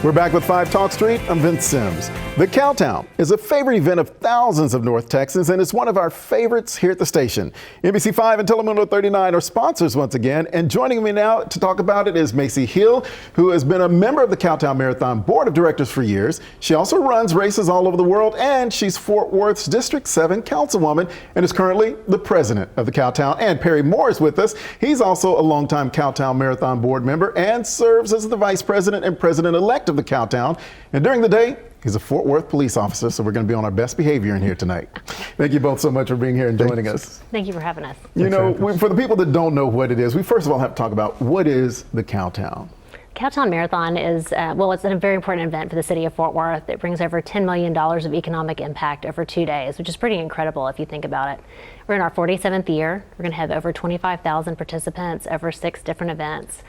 We're back with 5 Talk Street. I'm Vince Sims. The Cowtown is a favorite event of thousands of North Texans, and it's one of our favorites here at the station. NBC5 and Telemundo 39 are sponsors once again, and joining me now to talk about it is Macy Hill, who has been a member of the Cowtown Marathon Board of Directors for years. She also runs races all over the world, and she's Fort Worth's District 7 Councilwoman and is currently the president of the Cowtown. And Perry Moore is with us. He's also a longtime Cowtown Marathon Board member and serves as the vice president and president-elect of the Cowtown. And during the day, he's a Fort Worth police officer, so we're going to be on our best behavior in here tonight. Thank you both so much for being here and joining us. Thank you for having us. You know, for the people that don't know what it is, we first of all have to talk about what is the Cowtown. Cowtown Marathon is, it's a very important event for the city of Fort Worth. It brings over $10 million of economic impact over 2 days, which is pretty incredible if you think about it. We're in our 47th year. We're going to have over 25,000 participants over 6 different events.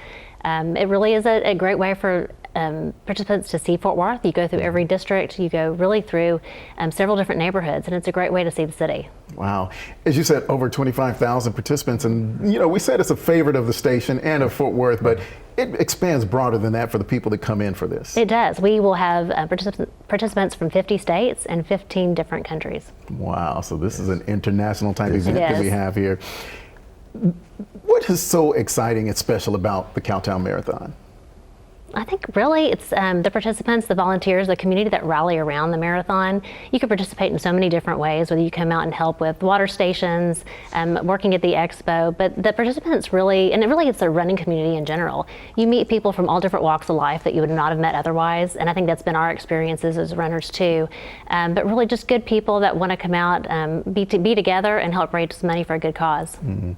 It really is a great way for participants to see Fort Worth. You go through every district, you go really through several different neighborhoods, and it's a great way to see the city. Wow. As you said, over 25,000 participants, and you know, we said it's a favorite of the station and of Fort Worth, but it expands broader than that for the people that come in for this. It does. We will have participants from 50 states and 15 different countries. Wow, so this is an international type event that we have here. What is so exciting and special about the Cowtown Marathon? I think really it's the participants, the volunteers, the community that rally around the marathon. You can participate in so many different ways, whether you come out and help with water stations, working at the expo, but the participants really, and it really it's the running community in general. You meet people from all different walks of life that you would not have met otherwise, and I think that's been our experiences as runners too. But really just good people that want to come out, be together and help raise money for a good cause. Mm-hmm.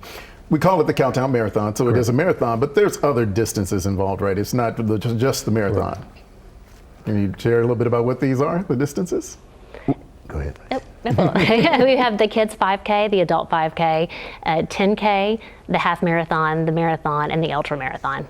We call it the Cowtown Marathon, so Correct. It is a marathon, but there's other distances involved, right? It's not just the marathon. Correct. Can you share a little bit about what these are, the distances? Go ahead. We have the kids 5K, the adult 5K, 10K, the half marathon, the marathon, and the ultra marathon.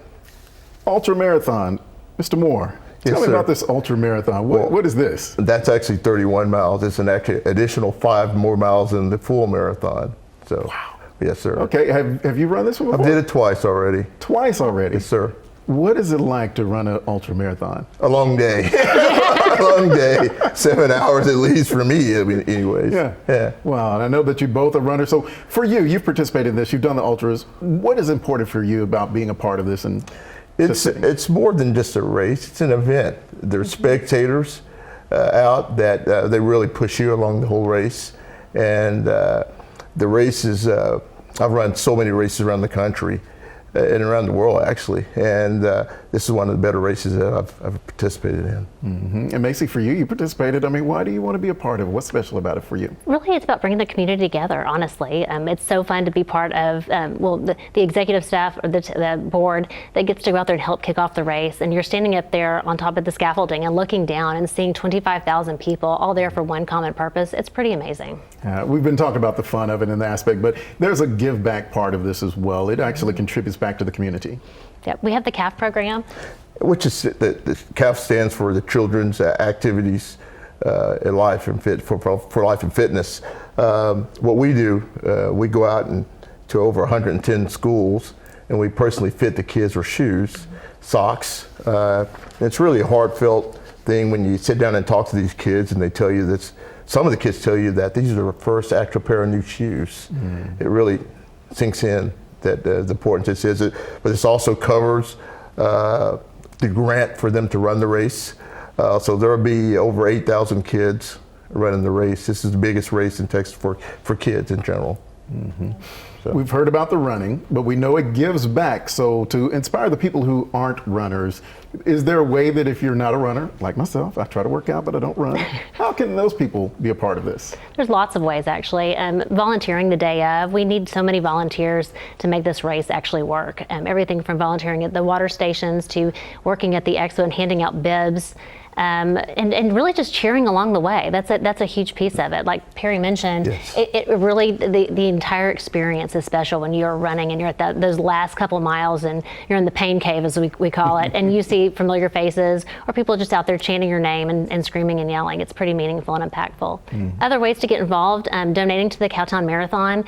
Ultra marathon, Mr. Moore. Tell me about this ultra marathon. What is this? That's actually 31 miles. It's an additional 5 more miles than the full marathon. So. Wow. Yes, sir. Okay, have you run this one before? I did it twice already. Twice already? Yes, sir. What is it like to run an ultra marathon? A long day. A long day. 7 hours at least for me, anyways. Yeah. Wow, and I know that you both are runners. So for you, you've participated in this, you've done the ultras. What is important for you about being a part of this? And it's more than just a race, it's an event. There's spectators out that they really push you along the whole race. And the races, I've run so many races around the country and around the world actually, and this is one of the better races that I've participated in. Mm-hmm. And Macy, for you participated. I mean, why do you want to be a part of it? What's special about it for you? Really, it's about bringing the community together, honestly. It's so fun to be part of, the executive staff or the board that gets to go out there and help kick off the race, and you're standing up there on top of the scaffolding and looking down and seeing 25,000 people all there for one common purpose. It's pretty amazing. We've been talking about the fun of it and the aspect, but there's a give back part of this as well. It actually contributes back to the community. Yep, we have the CAF program. Which is, the CAF stands for the Children's Activities in Life and for Life and Fitness. What we do, we go out to over 110 schools and we personally fit the kids with shoes, socks. It's really a heartfelt thing when you sit down and talk to these kids and they tell you this. Some of the kids tell you that these are their first actual pair of new shoes. It really sinks in that the importance this is. But this also covers the grant for them to run the race. So there will be over 8,000 kids running the race. This is the biggest race in Texas for kids in general. Mm-hmm. So. We've heard about the running, but we know it gives back. So to inspire the people who aren't runners, is there a way that if you're not a runner, like myself, I try to work out, but I don't run, how can those people be a part of this? There's lots of ways, actually. Volunteering the day of, we need so many volunteers to make this race actually work. Everything from volunteering at the water stations to working at the expo and handing out bibs. and really just cheering along the way. That's a huge piece of it. Like Perry mentioned, Yes. it really, the entire experience is special when you're running and you're at those last couple of miles and you're in the pain cave, as we call it, and you see familiar faces or people just out there chanting your name and screaming and yelling. It's pretty meaningful and impactful. Other ways to get involved, donating to the Cowtown Marathon.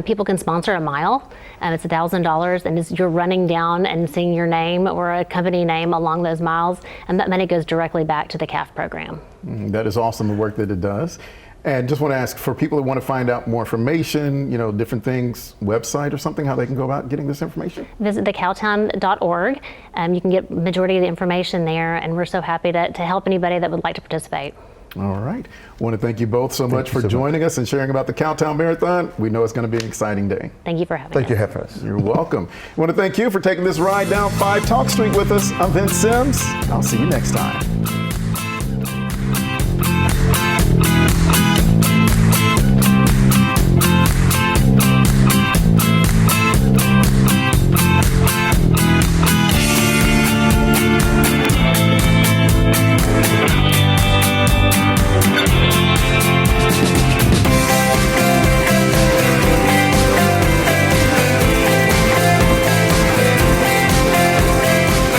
People can sponsor a mile. It's $1,000, and as you're running down and seeing your name or a company name along those miles, and that money goes directly back to the CAF program. That is awesome, the work that it does. And just want to ask, for people that want to find out more information, different things, website or something, how they can go about getting this information? Visit thecowtown.org. You can get majority of the information there, and we're so happy to help anybody that would like to participate. All right. I want to thank you both so much for joining us and sharing about the Cowtown Marathon. We know it's going to be an exciting day. Thank you for having us. Thank you for having us. You're welcome. I want to thank you for taking this ride down 5 Talk Street with us. I'm Vince Sims. I'll see you next time.